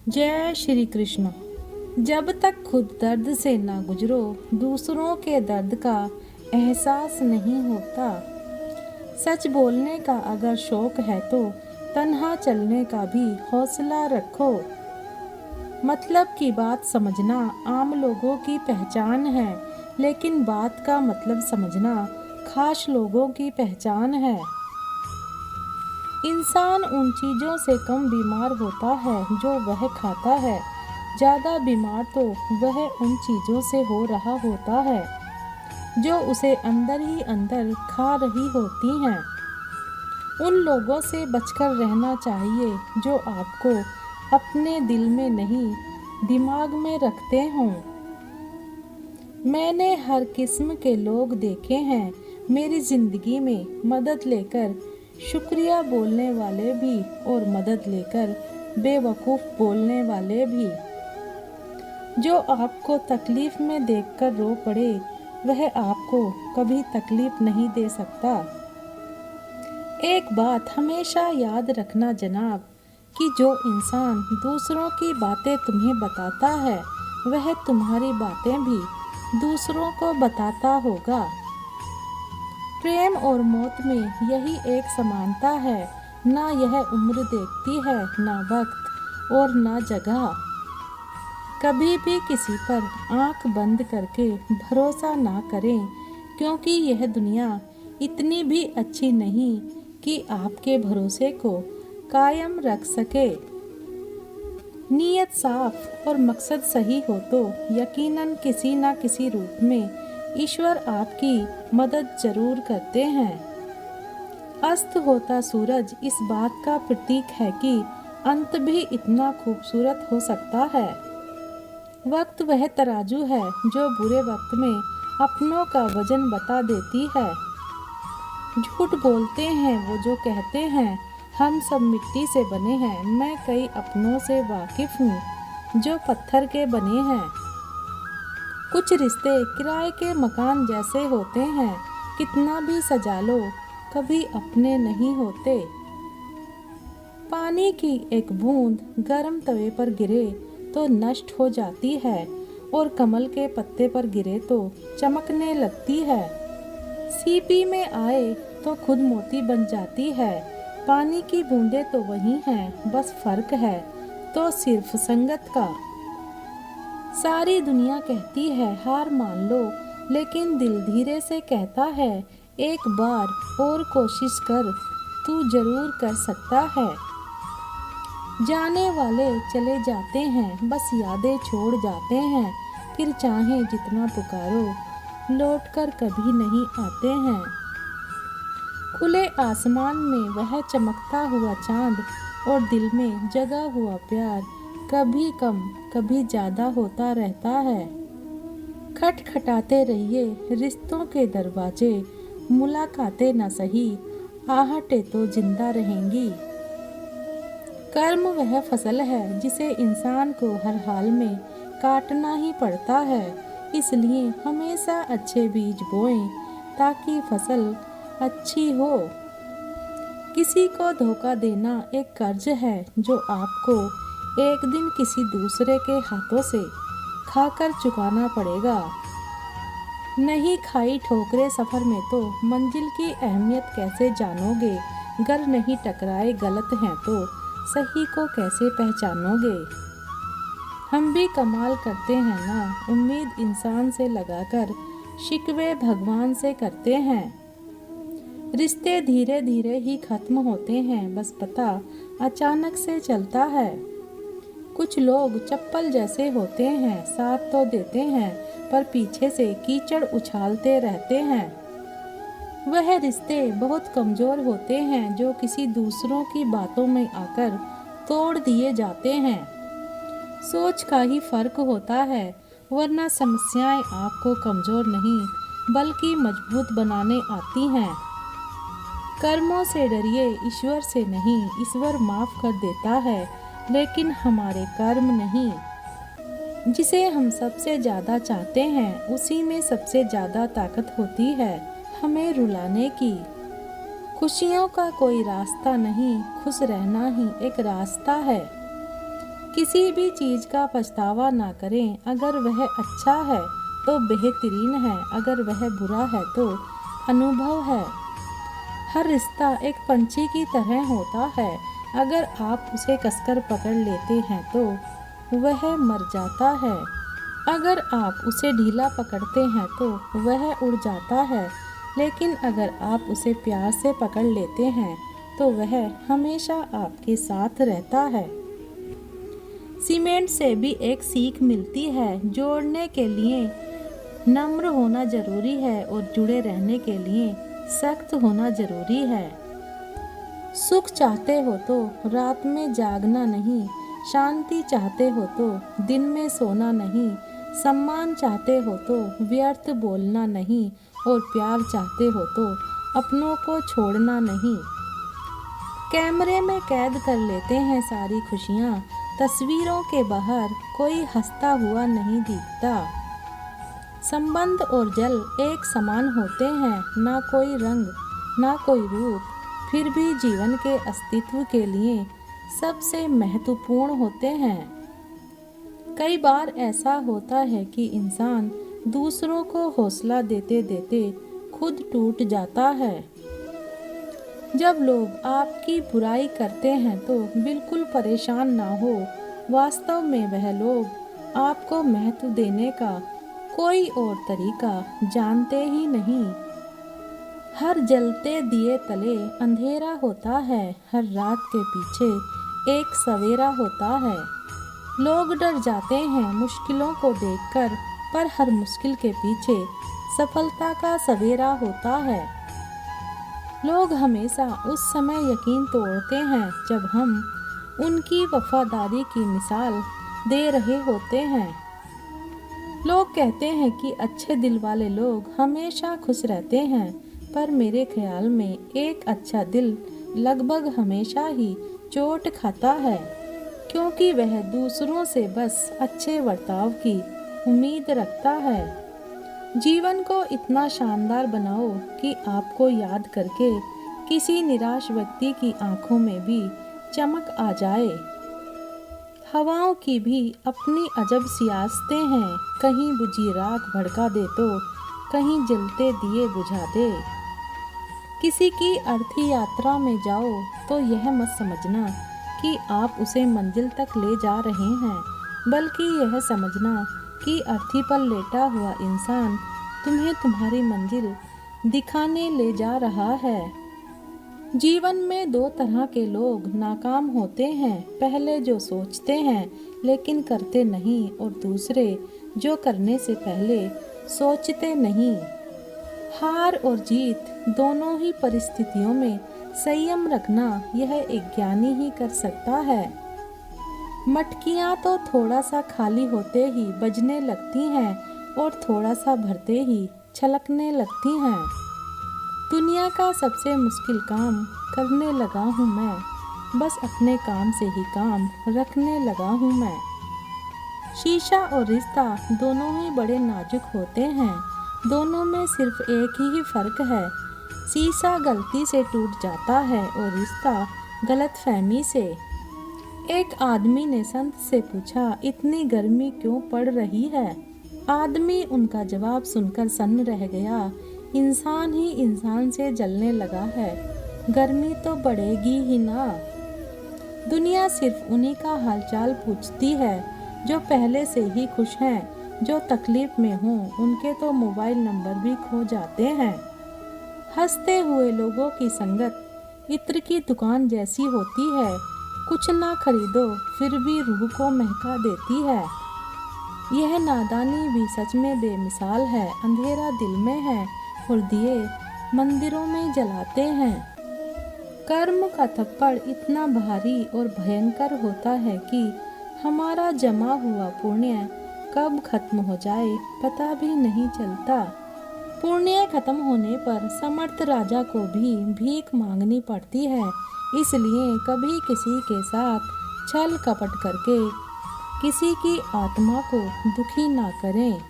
जय श्री कृष्ण। जब तक खुद दर्द से ना गुजरो दूसरों के दर्द का एहसास नहीं होता। सच बोलने का अगर शौक है तो तन्हा चलने का भी हौसला रखो। मतलब की बात समझना आम लोगों की पहचान है, लेकिन बात का मतलब समझना खास लोगों की पहचान है। इंसान उन चीज़ों से कम बीमार होता है जो वह खाता है। ज़्यादा बीमार तो वह उन चीज़ों से हो रहा होता है जो उसे अंदर ही अंदर खा रही होती हैं। उन लोगों से बचकर रहना चाहिए जो आपको अपने दिल में नहीं, दिमाग में रखते हों। मैंने हर किस्म के लोग देखे हैं मेरी ज़िंदगी में, मदद लेकर शुक्रिया बोलने वाले भी और मदद लेकर बेवकूफ़ बोलने वाले भी। जो आपको तकलीफ़ में देखकर रो पड़े वह आपको कभी तकलीफ़ नहीं दे सकता। एक बात हमेशा याद रखना जनाब, कि जो इंसान दूसरों की बातें तुम्हें बताता है वह तुम्हारी बातें भी दूसरों को बताता होगा। प्रेम और मौत में यही एक समानता है, ना यह उम्र देखती है, ना वक्त और ना जगह। कभी भी किसी पर आंख बंद करके भरोसा ना करें, क्योंकि यह दुनिया इतनी भी अच्छी नहीं कि आपके भरोसे को कायम रख सके। नीयत साफ और मकसद सही हो तो यकीनन किसी न किसी रूप में ईश्वर आपकी मदद जरूर करते हैं। अस्त होता सूरज इस बात का प्रतीक है कि अंत भी इतना खूबसूरत हो सकता है। वक्त वह तराजू है जो बुरे वक्त में अपनों का वजन बता देती है। झूठ बोलते हैं वो जो कहते हैं हम सब मिट्टी से बने हैं। मैं कई अपनों से वाकिफ हूँ जो पत्थर के बने हैं। कुछ रिश्ते किराए के मकान जैसे होते हैं, कितना भी सजा लो कभी अपने नहीं होते। पानी की एक बूंद गर्म तवे पर गिरे तो नष्ट हो जाती है और कमल के पत्ते पर गिरे तो चमकने लगती है। सीपी में आए तो खुद मोती बन जाती है। पानी की बूंदें तो वही हैं, बस फर्क है तो सिर्फ संगत का। सारी दुनिया कहती है हार मान लो, लेकिन दिल धीरे से कहता है एक बार और कोशिश कर, तू जरूर कर सकता है। जाने वाले चले जाते हैं, बस यादें छोड़ जाते हैं, फिर चाहे जितना पुकारो लौटकर कभी नहीं आते हैं। खुले आसमान में वह चमकता हुआ चांद और दिल में जगा हुआ प्यार कभी कम कभी ज़्यादा होता रहता है। खटखटाते रहिए रिश्तों के दरवाजे, मुलाकातें न सही आहटें तो जिंदा रहेंगी। कर्म वह फसल है जिसे इंसान को हर हाल में काटना ही पड़ता है, इसलिए हमेशा अच्छे बीज बोएं ताकि फसल अच्छी हो। किसी को धोखा देना एक कर्ज है जो आपको एक दिन किसी दूसरे के हाथों से खाकर चुकाना पड़ेगा। नहीं खाई ठोकरें सफ़र में तो मंजिल की अहमियत कैसे जानोगे। गर नहीं टकराए गलत हैं तो सही को कैसे पहचानोगे। हम भी कमाल करते हैं ना, उम्मीद इंसान से लगाकर शिकवे भगवान से करते हैं। रिश्ते धीरे धीरे ही खत्म होते हैं, बस पता अचानक से चलता है। कुछ लोग चप्पल जैसे होते हैं, साथ तो देते हैं पर पीछे से कीचड़ उछालते रहते हैं। वह रिश्ते बहुत कमज़ोर होते हैं जो किसी दूसरों की बातों में आकर तोड़ दिए जाते हैं। सोच का ही फर्क होता है, वरना समस्याएं आपको कमज़ोर नहीं बल्कि मजबूत बनाने आती हैं। कर्मों से डरिए, ईश्वर से नहीं। ईश्वर माफ़ कर देता है लेकिन हमारे कर्म नहीं। जिसे हम सबसे ज़्यादा चाहते हैं उसी में सबसे ज़्यादा ताकत होती है हमें रुलाने की। खुशियों का कोई रास्ता नहीं, खुश रहना ही एक रास्ता है। किसी भी चीज़ का पछतावा ना करें। अगर वह अच्छा है तो बेहतरीन है, अगर वह बुरा है तो अनुभव है। हर रिश्ता एक पंछी की तरह होता है। अगर आप उसे कसकर पकड़ लेते हैं तो वह मर जाता है। अगर आप उसे ढीला पकड़ते हैं तो वह उड़ जाता है। लेकिन अगर आप उसे प्यार से पकड़ लेते हैं तो वह हमेशा आपके साथ रहता है। सीमेंट से भी एक सीख मिलती है। जोड़ने के लिए नम्र होना जरूरी है और जुड़े रहने के लिए सख्त होना जरूरी है। सुख चाहते हो तो रात में जागना नहीं, शांति चाहते हो तो दिन में सोना नहीं, सम्मान चाहते हो तो व्यर्थ बोलना नहीं और प्यार चाहते हो तो अपनों को छोड़ना नहीं। कैमरे में कैद कर लेते हैं सारी खुशियाँ, तस्वीरों के बाहर कोई हंसता हुआ नहीं दिखता। संबंध और जल एक समान होते हैं, ना कोई रंग ना कोई रूप, फिर भी जीवन के अस्तित्व के लिए सबसे महत्वपूर्ण होते हैं। कई बार ऐसा होता है कि इंसान दूसरों को हौसला देते देते खुद टूट जाता है। जब लोग आपकी बुराई करते हैं तो बिल्कुल परेशान ना हो। वास्तव में वह लोग आपको महत्व देने का कोई और तरीका जानते ही नहीं। हर जलते दिए तले अंधेरा होता है, हर रात के पीछे एक सवेरा होता है। लोग डर जाते हैं मुश्किलों को देखकर, पर हर मुश्किल के पीछे सफलता का सवेरा होता है। लोग हमेशा उस समय यकीन तोड़ते हैं जब हम उनकी वफादारी की मिसाल दे रहे होते हैं। लोग कहते हैं कि अच्छे दिल वाले लोग हमेशा खुश रहते हैं, पर मेरे ख्याल में एक अच्छा दिल लगभग हमेशा ही चोट खाता है, क्योंकि वह दूसरों से बस अच्छे बर्ताव की उम्मीद रखता है। जीवन को इतना शानदार बनाओ कि आपको याद करके किसी निराश व्यक्ति की आंखों में भी चमक आ जाए। हवाओं की भी अपनी अजब सियासतें हैं, कहीं बुझी राख भड़का दे तो कहीं जलते दिए बुझा दे। किसी की अर्थी यात्रा में जाओ तो यह मत समझना कि आप उसे मंजिल तक ले जा रहे हैं, बल्कि यह समझना कि अर्थी पर लेटा हुआ इंसान तुम्हें तुम्हारी मंजिल दिखाने ले जा रहा है। जीवन में दो तरह के लोग नाकाम होते हैं, पहले जो सोचते हैं लेकिन करते नहीं, और दूसरे जो करने से पहले सोचते नहीं। हार और जीत दोनों ही परिस्थितियों में संयम रखना यह एक ज्ञानी ही कर सकता है। मटकियाँ तो थोड़ा सा खाली होते ही बजने लगती हैं और थोड़ा सा भरते ही छलकने लगती हैं। दुनिया का सबसे मुश्किल काम करने लगा हूँ मैं, बस अपने काम से ही काम रखने लगा हूँ मैं। शीशा और रिश्ता दोनों ही बड़े नाजुक होते हैं, दोनों में सिर्फ एक ही फर्क है। शीशा गलती से टूट जाता है और रिश्ता गलतफहमी से। एक आदमी ने संत से पूछा, इतनी गर्मी क्यों पड़ रही है? आदमी उनका जवाब सुनकर सन्न रह गया, इंसान ही इंसान से जलने लगा है, गर्मी तो बढ़ेगी ही ना। दुनिया सिर्फ उन्हीं का हालचाल पूछती है जो पहले से ही खुश हैं, जो तकलीफ में हों उनके तो मोबाइल नंबर भी खो जाते हैं। हंसते हुए लोगों की संगत इत्र की दुकान जैसी होती है, कुछ ना खरीदो फिर भी रूह को महका देती है। यह नादानी भी सच में बेमिसाल है, अंधेरा दिल में है और दिए मंदिरों में जलाते हैं। कर्म का थप्पड़ इतना भारी और भयंकर होता है कि हमारा जमा हुआ पुण्य कब खत्म हो जाए पता भी नहीं चलता। पुण्य खत्म होने पर समर्थ राजा को भी भीख मांगनी पड़ती है, इसलिए कभी किसी के साथ छल कपट करके किसी की आत्मा को दुखी ना करें।